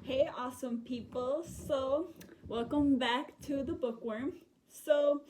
Hey, awesome people. So, welcome back to the Bookworm. So,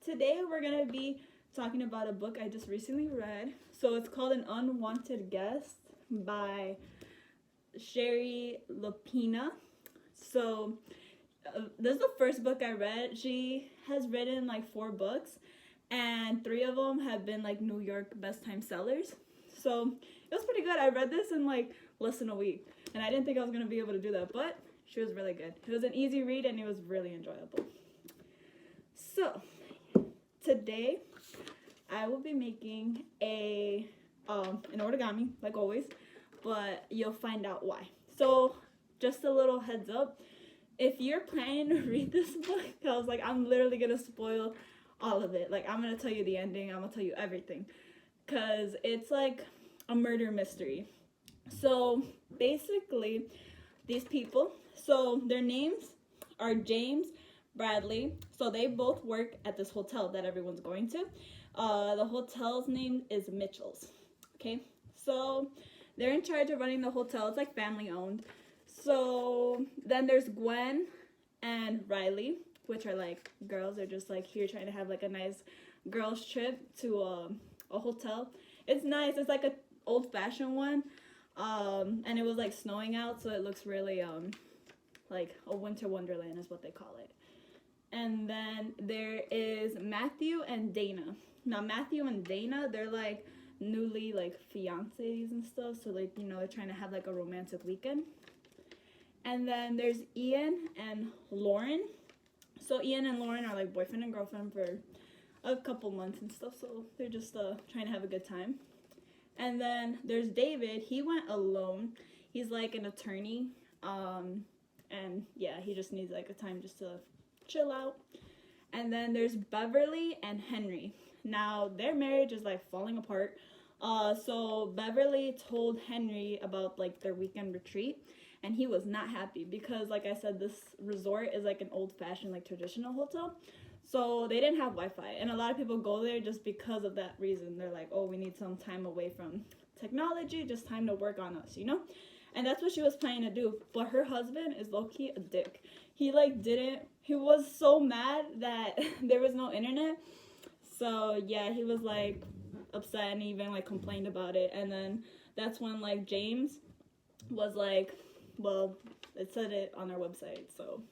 today we're going to be talking about a book I just recently read. So, it's called An Unwanted Guest by Sherry Lapina. So, this is the first book I read. She has written like 4 books, and 3 of them have been like New York best time sellers. So, it was pretty good. I read this in like less than a week, and I didn't think I was going to be able to do that, but she was really good. It was an easy read, and it was really enjoyable. So, today, I will be making an origami, like always, but you'll find out why. So, just a little heads up, if you're planning to read this book, I was like, I'm literally going to spoil all of it. Like, I'm going to tell you the ending, I'm going to tell you everything, because it's like a murder mystery. So basically, these people, so their names are James, Bradley. So they both work at this hotel that everyone's going to. The hotel's name is Mitchell's. Okay, so they're in charge of running the hotel. It's like family owned. So then there's Gwen and Riley, which are like girls. They're just like here trying to have like a nice girls trip to a hotel. It's nice. It's like a old-fashioned one. And it was like snowing out, so it looks really like a winter wonderland is what they call it. And then there is Matthew and Dana. Now Matthew and Dana, they're like newly like fiancés and stuff, so like, you know, they're trying to have like a romantic weekend. And then there's Ian and Lauren. So Ian and Lauren are like boyfriend and girlfriend for a couple months and stuff, so they're just trying to have a good time. And then there's David. He went alone. He's like an attorney. And yeah, he just needs like a time just to chill out. And then there's Beverly and Henry. Now, their marriage is like falling apart. So Beverly told Henry about like their weekend retreat. And he was not happy because, like I said, this resort is like an old-fashioned, like traditional hotel. So they didn't have Wi-Fi, and a lot of people go there just because of that reason. They're like, oh, we need some time away from technology, just time to work on us, you know? And that's what she was planning to do. But her husband is low-key a dick. He was so mad that there was no internet. So yeah, he was like upset and even like complained about it. And then that's when like James was like, well, it said it on our website, so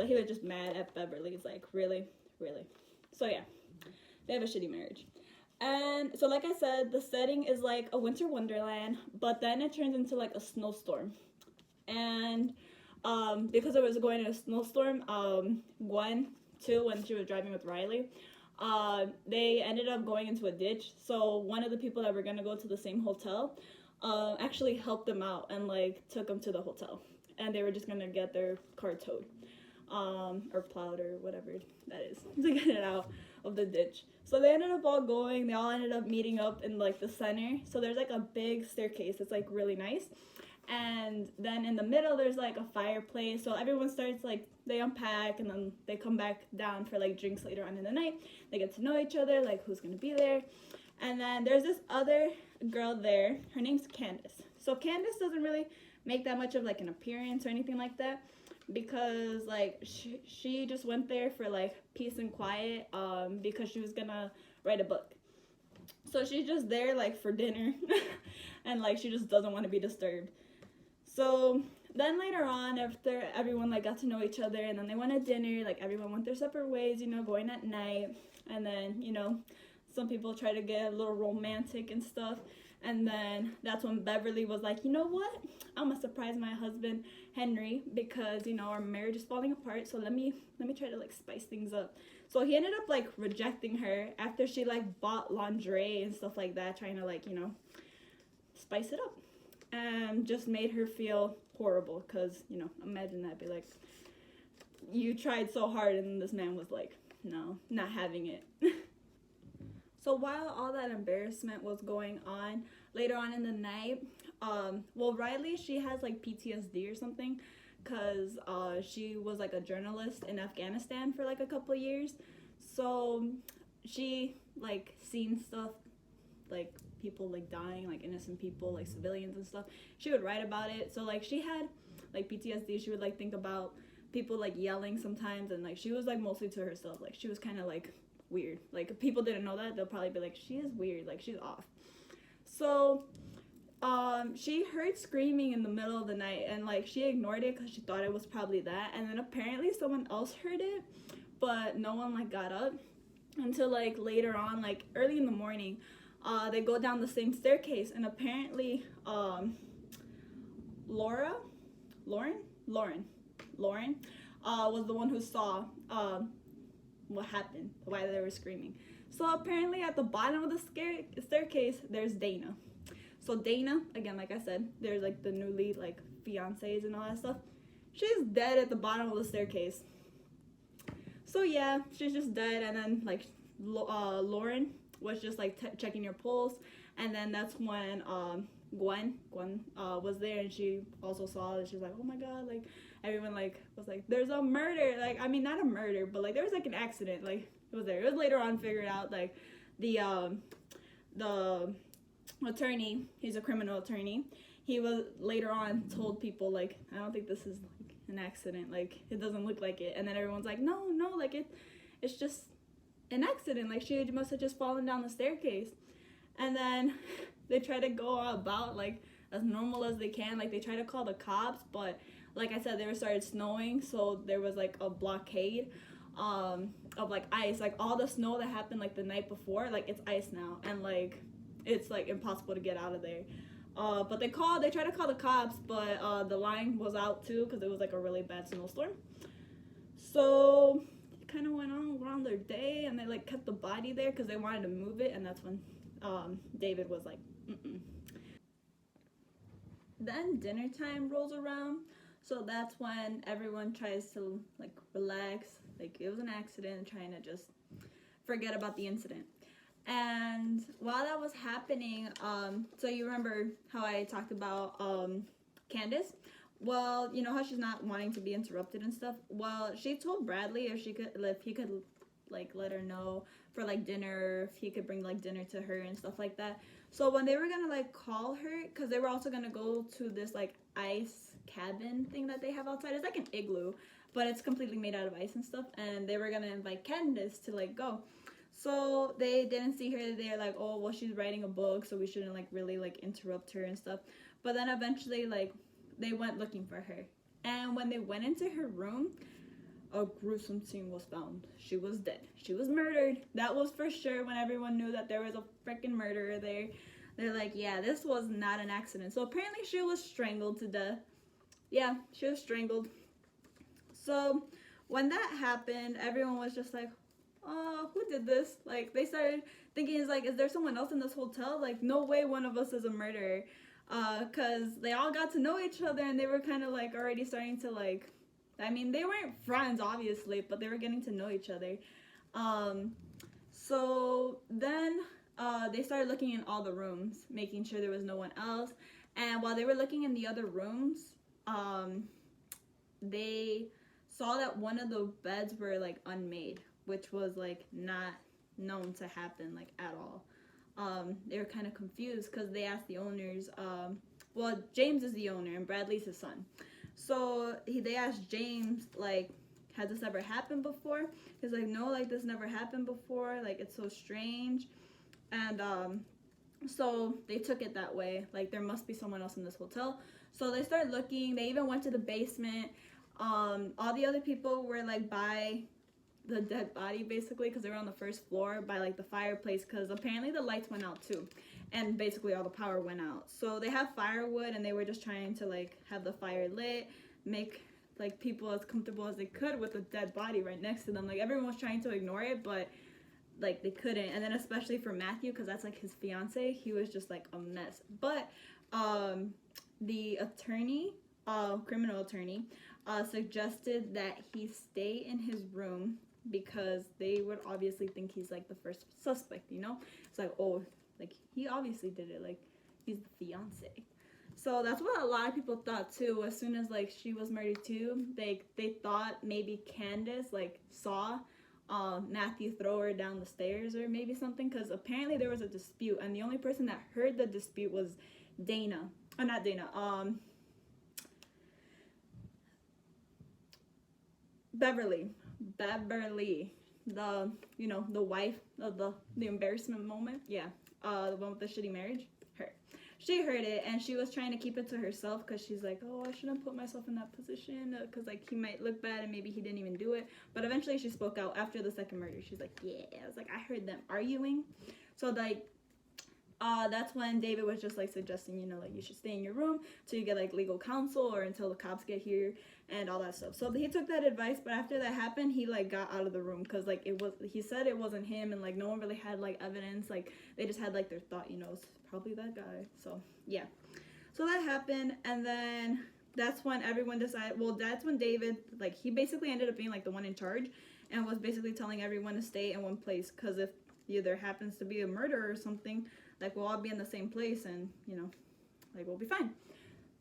he was just mad at Beverly. He's like, really? So yeah, they have a shitty marriage. And so like I said, the setting is like a winter wonderland, but then it turns into like a snowstorm. And because it was going in a snowstorm, Gwen too, when she was driving with Riley, they ended up going into a ditch. So one of the people that were gonna go to the same hotel actually helped them out and like took them to the hotel, and they were just gonna get their car towed. Or plowed or whatever that is to get it out of the ditch. So they ended up they all ended up meeting up in like the center. So there's like a big staircase. It's like really nice. And then in the middle there's like a fireplace. So everyone starts like, they unpack and then they come back down for like drinks later on in the night. They get to know each other, like who's gonna be there. And then there's this other girl there. Her name's Candace. So Candace doesn't really make that much of like an appearance or anything like that, because like she just went there for like peace and quiet, because she was gonna write a book. So she's just there like for dinner and like she just doesn't want to be disturbed. So then later on, after everyone like got to know each other and then they went to dinner, like everyone went their separate ways, you know, going at night. And then, you know, some people try to get a little romantic and stuff. And then that's when Beverly was like, you know what? I'm gonna surprise my husband Henry because, you know, our marriage is falling apart. So let me try to like spice things up. So he ended up like rejecting her after she like bought lingerie and stuff like that, trying to like, you know, spice it up, and just made her feel horrible because, you know, imagine that, be like, you tried so hard and this man was like, no, not having it. So while all that embarrassment was going on, later on in the night, well, Riley, she has like PTSD or something, because she was like a journalist in Afghanistan for like a couple of years. So she like seen stuff like people like dying, like innocent people, like civilians and stuff. She would write about it. So like she had like PTSD, she would like think about people like yelling sometimes, and like she was like mostly to herself. Like she was kind of like weird. Like if people didn't know that, they'll probably be like, she is weird, like she's off. So she heard screaming in the middle of the night, and like she ignored it because she thought it was probably that, and then apparently someone else heard it, but no one like got up until like later on, like early in the morning. They go down the same staircase, and apparently Lauren was the one who saw what happened, why they were screaming. So apparently at the bottom of the staircase there's Dana. So Dana, again, like I said, there's like the newly like fiancés and all that stuff. She's dead at the bottom of the staircase. So yeah, she's just dead. And then like Lauren was just like checking your pulse, and then that's when Gwen was there, and she also saw it. She's like, oh my god, like everyone like was like, there's a murder. Like, I mean, not a murder, but like there was like an accident. Like it was there. It was later on figured out, like the attorney, he's a criminal attorney, he was later on told people like, I don't think this is like an accident, like it doesn't look like it. And then everyone's like, no, like it's just an accident, like she must have just fallen down the staircase. And then they try to go about like as normal as they can, like they try to call the cops, but like I said, started snowing, so there was like a blockade of like ice, like all the snow that happened like the night before, like it's ice now, and like it's like impossible to get out of there. But they tried to call the cops, but the line was out too because it was like a really bad snowstorm. So it kind of went on around their day, and they like kept the body there because they wanted to move it, and that's when David was like, mm-mm. Then dinner time rolls around, so that's when everyone tries to like relax, like it was an accident, trying to just forget about the incident. And while that was happening, so you remember how I talked about Candace? Well, you know how she's not wanting to be interrupted and stuff? Well, she told Bradley if he could like let her know for like dinner, if he could bring like dinner to her and stuff like that. So when they were gonna like call her, because they were also gonna go to this like ice cabin thing that they have outside. It's like an igloo, but it's completely made out of ice and stuff, and they were gonna invite Candace to like go. So they didn't see her. They're like, oh well, she's writing a book, so we shouldn't like really like interrupt her and stuff. But then eventually like they went looking for her, and when they went into her room, a gruesome scene was found. She was dead. She was murdered. That was for sure. When everyone knew that there was a freaking murderer there, they're like, yeah, this was not an accident. So apparently she was strangled to death. Yeah, she was strangled. So when that happened, everyone was just like, oh, who did this? Like they started thinking, is like, is there someone else in this hotel? Like no way one of us is a murderer. Cause they all got to know each other, and they were kind of like already starting to like, I mean, they weren't friends obviously, but they were getting to know each other. So then they started looking in all the rooms, making sure there was no one else. And while they were looking in the other rooms, they saw that one of the beds were like unmade, which was like not known to happen like at all. They were kind of confused because they asked the owners, well, James is the owner and Bradley's his son. So they asked James, like, has this ever happened before? He's like, no, like this never happened before, like it's so strange. And so they took it that way, like there must be someone else in this hotel. So they started looking. They even went to the basement. All the other people were like by the dead body basically, because they were on the first floor by like the fireplace, because apparently the lights went out too, and basically all the power went out. So they have firewood, and they were just trying to like have the fire lit, make like people as comfortable as they could with a dead body right next to them. Like everyone was trying to ignore it, but like they couldn't. And then especially for Matthew, because that's like his fiance, he was just like a mess. But the attorney, criminal attorney, suggested that he stay in his room because they would obviously think he's like the first suspect, you know? It's like, oh, like he obviously did it, like he's the fiance. So that's what a lot of people thought too. As soon as like she was murdered too, they thought maybe Candace like saw Matthew throw her down the stairs or maybe something, because apparently there was a dispute, and the only person that heard the dispute was Dana. Not Dana, Beverly, the, you know, the wife of the embarrassment moment. Yeah, the one with the shitty marriage. Her. She heard it and she was trying to keep it to herself because she's like, oh, I shouldn't put myself in that position because like he might look bad and maybe he didn't even do it. But eventually she spoke out after the second murder. She's like, yeah. I was like, I heard them arguing. So like, that's when David was just like suggesting, you know, like you should stay in your room till you get like legal counsel or until the cops get here and all that stuff. So he took that advice, but after that happened, he like got out of the room because like he said it wasn't him and like no one really had like evidence. Like they just had like their thought, you know, it's probably that guy. So yeah, so that happened, and then that's when everyone decided, well, that's when David, like he basically ended up being like the one in charge and was basically telling everyone to stay in one place because if there happens to be a murder or something, like we'll all be in the same place and, you know, like we'll be fine.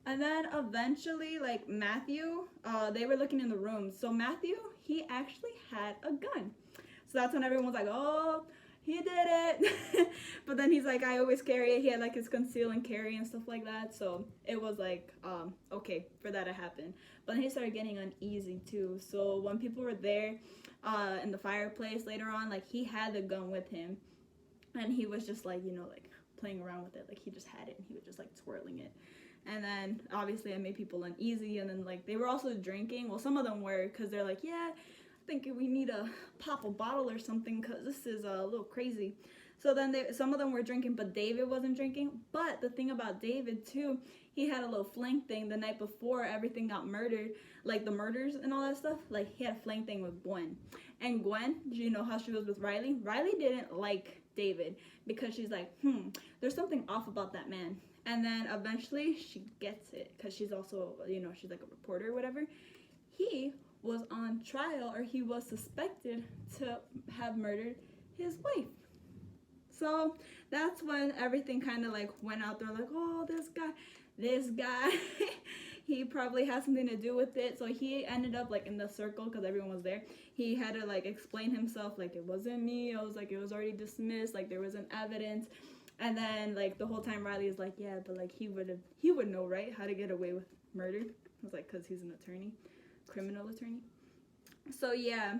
And then eventually, like Matthew, they were looking in the room. So Matthew, he actually had a gun. So that's when everyone's like, oh, he did it. But then he's like, I always carry it. He had like his conceal and carry and stuff like that. So it was like, okay for that to happen. But then he started getting uneasy too. So when people were there in the fireplace later on, like he had the gun with him. And he was just like, you know, like playing around with it. Like he just had it and he was just like twirling it. And then obviously it made people uneasy. And then like they were also drinking. Well, some of them were because they're like, yeah, I think we need to pop a bottle or something because this is a little crazy. So then some of them were drinking, but David wasn't drinking. But the thing about David too, he had a little fling thing the night before everything got murdered, like the murders and all that stuff. Like he had a fling thing with Gwen. And Gwen, you know how she was with Riley? Riley didn't like David because she's like, there's something off about that man. And then eventually she gets it because she's also, you know, she's like a reporter or whatever. He was on trial, or he was suspected to have murdered his wife. So that's when everything kind of like went out there, like, oh, this guy he probably has something to do with it. So he ended up like in the circle because everyone was there. He had to like explain himself, like it wasn't me. I was like, it was already dismissed, like there wasn't evidence. And then like the whole time Riley is like, yeah, but like he would know, right, how to get away with murder. I was like, because he's an attorney, criminal attorney. So yeah,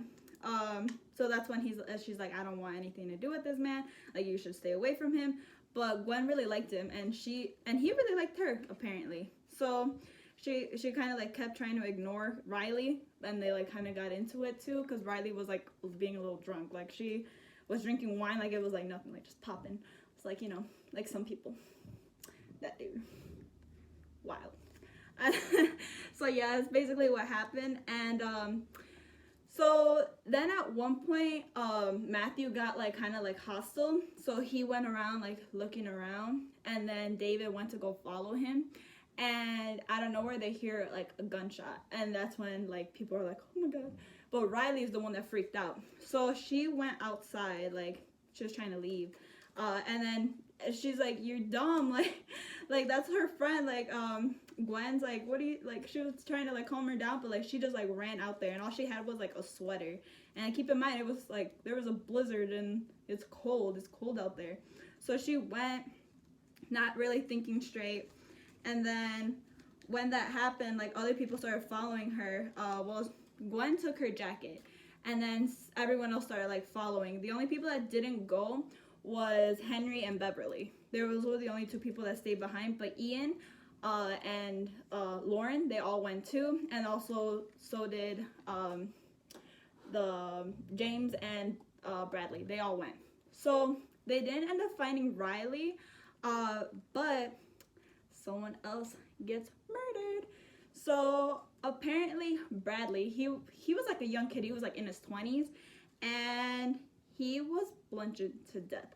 so that's when she's like, I don't want anything to do with this man, like you should stay away from him. But Gwen really liked him, and he really liked her apparently. So she kind of like kept trying to ignore Riley, and they like kind of got into it too because Riley was like being a little drunk. Like she was drinking wine like it was like nothing, like just popping. It's like, you know, like some people. That dude, wild. So yeah, that's basically what happened. And so then at one point Matthew got like kind of like hostile, so he went around like looking around, and then David went to go follow him, and out of nowhere they hear like a gunshot, and that's when like people are like, oh my god. But Riley's the one that freaked out, so she went outside, like she was trying to leave, and then she's like, you're dumb, like that's her friend, like Gwen's like, what do you, like she was trying to like calm her down, but like she just like ran out there, and all she had was like a sweater. And keep in mind, it was like there was a blizzard and it's cold out there. So she went, not really thinking straight. And then when that happened, like other people started following her. Well, Gwen took her jacket, and then everyone else started like following. The only people that didn't go was Henry and Beverly. Those were the only two people that stayed behind, but Ian and Lauren, they all went too, and also so did the James and Bradley. They all went. So they didn't end up finding Riley, but someone else gets murdered. So apparently Bradley, he was like a young kid. He was like in his 20s, and he was bludgeoned to death.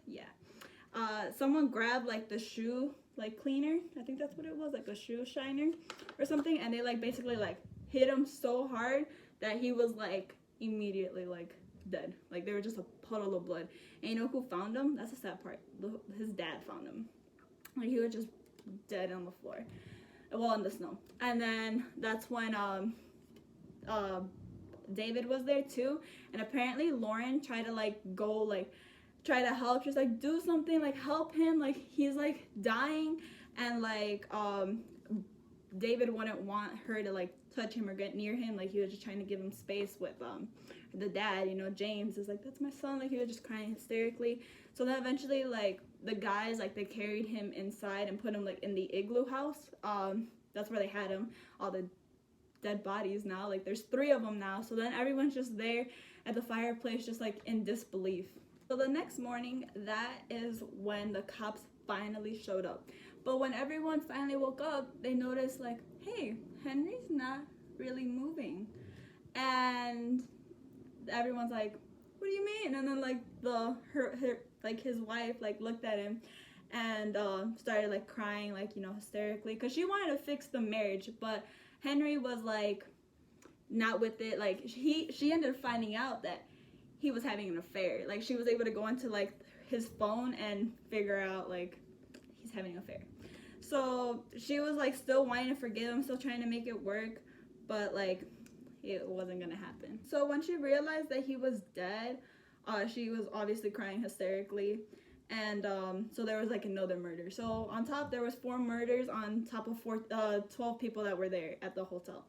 Yeah. Someone grabbed like the shoe like cleaner, I think that's what it was, like a shoe shiner or something, and they like basically like hit him so hard that he was like immediately like dead. Like they were just a puddle of blood. And you know who found him? That's the sad part. His dad found him. Like he was just dead on the floor, well, in the snow. And then that's when David was there too, and apparently Lauren tried to like go like try to help. She's like, do something, like help him, like he's like dying. And like David wouldn't want her to like touch him or get near him. Like he was just trying to give him space with the dad, you know. James is like, that's my son. Like he was just crying hysterically. So then eventually like the guys, like they carried him inside and put him like in the igloo house. That's where they had him, all the dead bodies now. Like there's 3 of them now. So then everyone's just there at the fireplace, just like in disbelief. So the next morning, that is when the cops finally showed up. But when everyone finally woke up, they noticed like, hey, Henry's not really moving. And everyone's like, what do you mean? And then like like his wife like looked at him and started like crying, like, you know, hysterically, because she wanted to fix the marriage, but Henry was like not with it. Like she ended up finding out that he was having an affair. Like she was able to go into like his phone and figure out like he's having an affair. So she was like still wanting to forgive him, still trying to make it work, but like it wasn't gonna happen. So when she realized that he was dead, she was obviously crying hysterically. And so there was like another murder. So on top there was 4 murders on top of 12 people that were there at the hotel.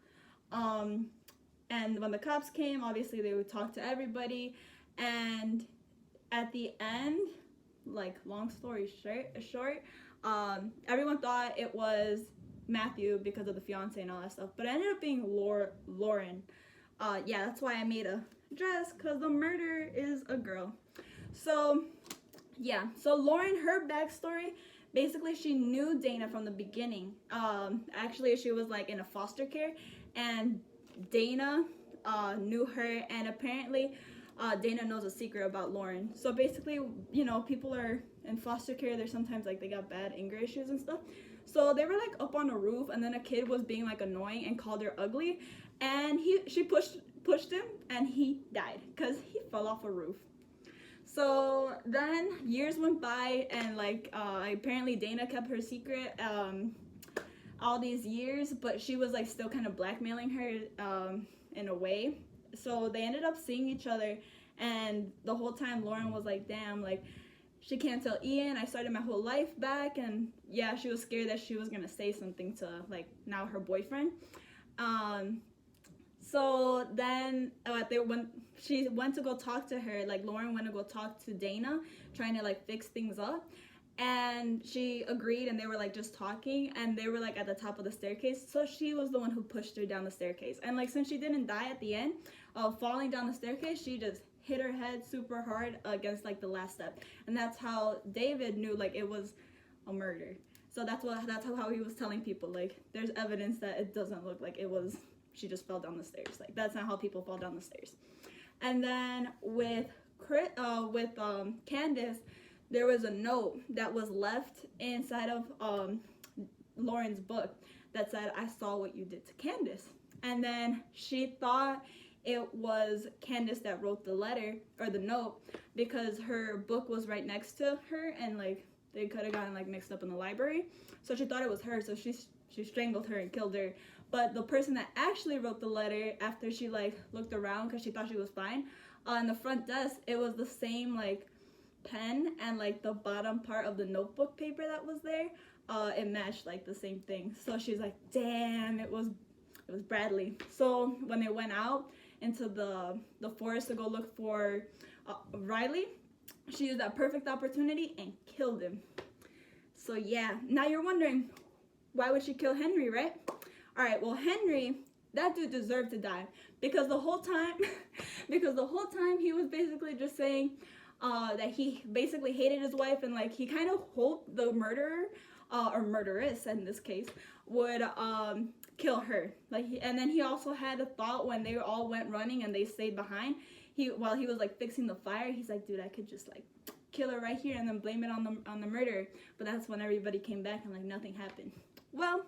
And when the cops came, obviously they would talk to everybody, and at the end, like long story short, everyone thought it was Matthew because of the fiance and all that stuff, but it ended up being Lauren. Yeah, that's why I made a dress, because the murder is a girl. So yeah, so Lauren, her backstory, basically she knew Dana from the beginning. Actually she was like in a foster care, and Dana knew her, and apparently Dana knows a secret about Lauren. So basically, you know, people are in foster care, they're sometimes like they got bad anger issues and stuff. So they were like up on a roof, and then a kid was being like annoying and called her ugly, and she pushed him and he died because he fell off a roof. So then years went by, and like apparently Dana kept her secret all these years, but she was like still kind of blackmailing her in a way. So they ended up seeing each other, and the whole time Lauren was like, damn, like she can't tell Ian I started my whole life back. And yeah, she was scared that she was gonna say something to like now her boyfriend. So then when she went to go talk to her, like Lauren went to go talk to Dana, trying to like fix things up, and she agreed, and they were like just talking, and they were like at the top of the staircase. So she was the one who pushed her down the staircase, and like since she didn't die at the end of falling down the staircase, she just hit her head super hard against like the last step, and that's how David knew like it was a murder. So that's how he was telling people, like there's evidence that it doesn't look like it was, she just fell down the stairs. Like that's not how people fall down the stairs. And then with Candace, there was a note that was left inside of Lauren's book that said, I saw what you did to Candace. And then she thought it was Candace that wrote the letter or the note, because her book was right next to her, and like they could have gotten like mixed up in the library. So she thought it was her, so she strangled her and killed her. But the person that actually wrote the letter, after she like looked around because she thought she was fine, on the front desk it was the same like pen, and like the bottom part of the notebook paper that was there, it matched like the same thing. So she's like, damn, it was Bradley. So when they went out into the forest to go look for Riley, she used that perfect opportunity and killed him. So yeah, now you're wondering, why would she kill Henry, right? All right, well Henry, that dude deserved to die, because the whole time he was basically just saying that he basically hated his wife, and like he kind of hoped the murderer or murderess in this case would kill her. And then he also had a thought when they all went running and they stayed behind. While he was like fixing the fire, he's like, dude, I could just like kill her right here and then blame it on the murderer. But that's when everybody came back and like nothing happened. Well,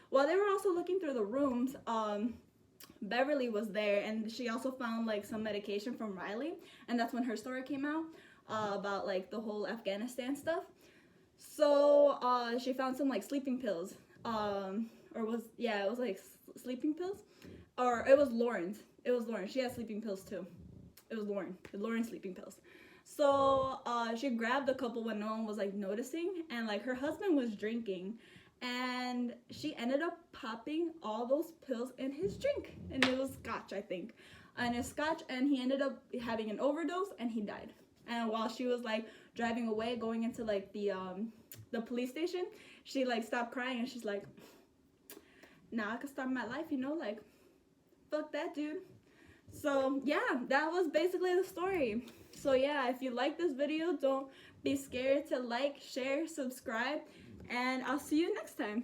while they were also looking through the rooms, Beverly was there, and she also found like some medication from Riley, and that's when her story came out about like the whole Afghanistan stuff. So she found some like sleeping pills, it was like sleeping pills, or it was Lauren's. She had sleeping pills too. It was Lauren's sleeping pills. So she grabbed a couple when no one was like noticing, and like her husband was drinking, and she ended up popping all those pills in his drink, and it was scotch, I think, and it's scotch, and he ended up having an overdose and he died. And while she was like driving away, going into like the police station, she like stopped crying and she's like, nah, I could start my life, you know, like fuck that dude. So yeah, that was basically the story. So yeah, if you like this video, don't be scared to like, share, subscribe, and I'll see you next time.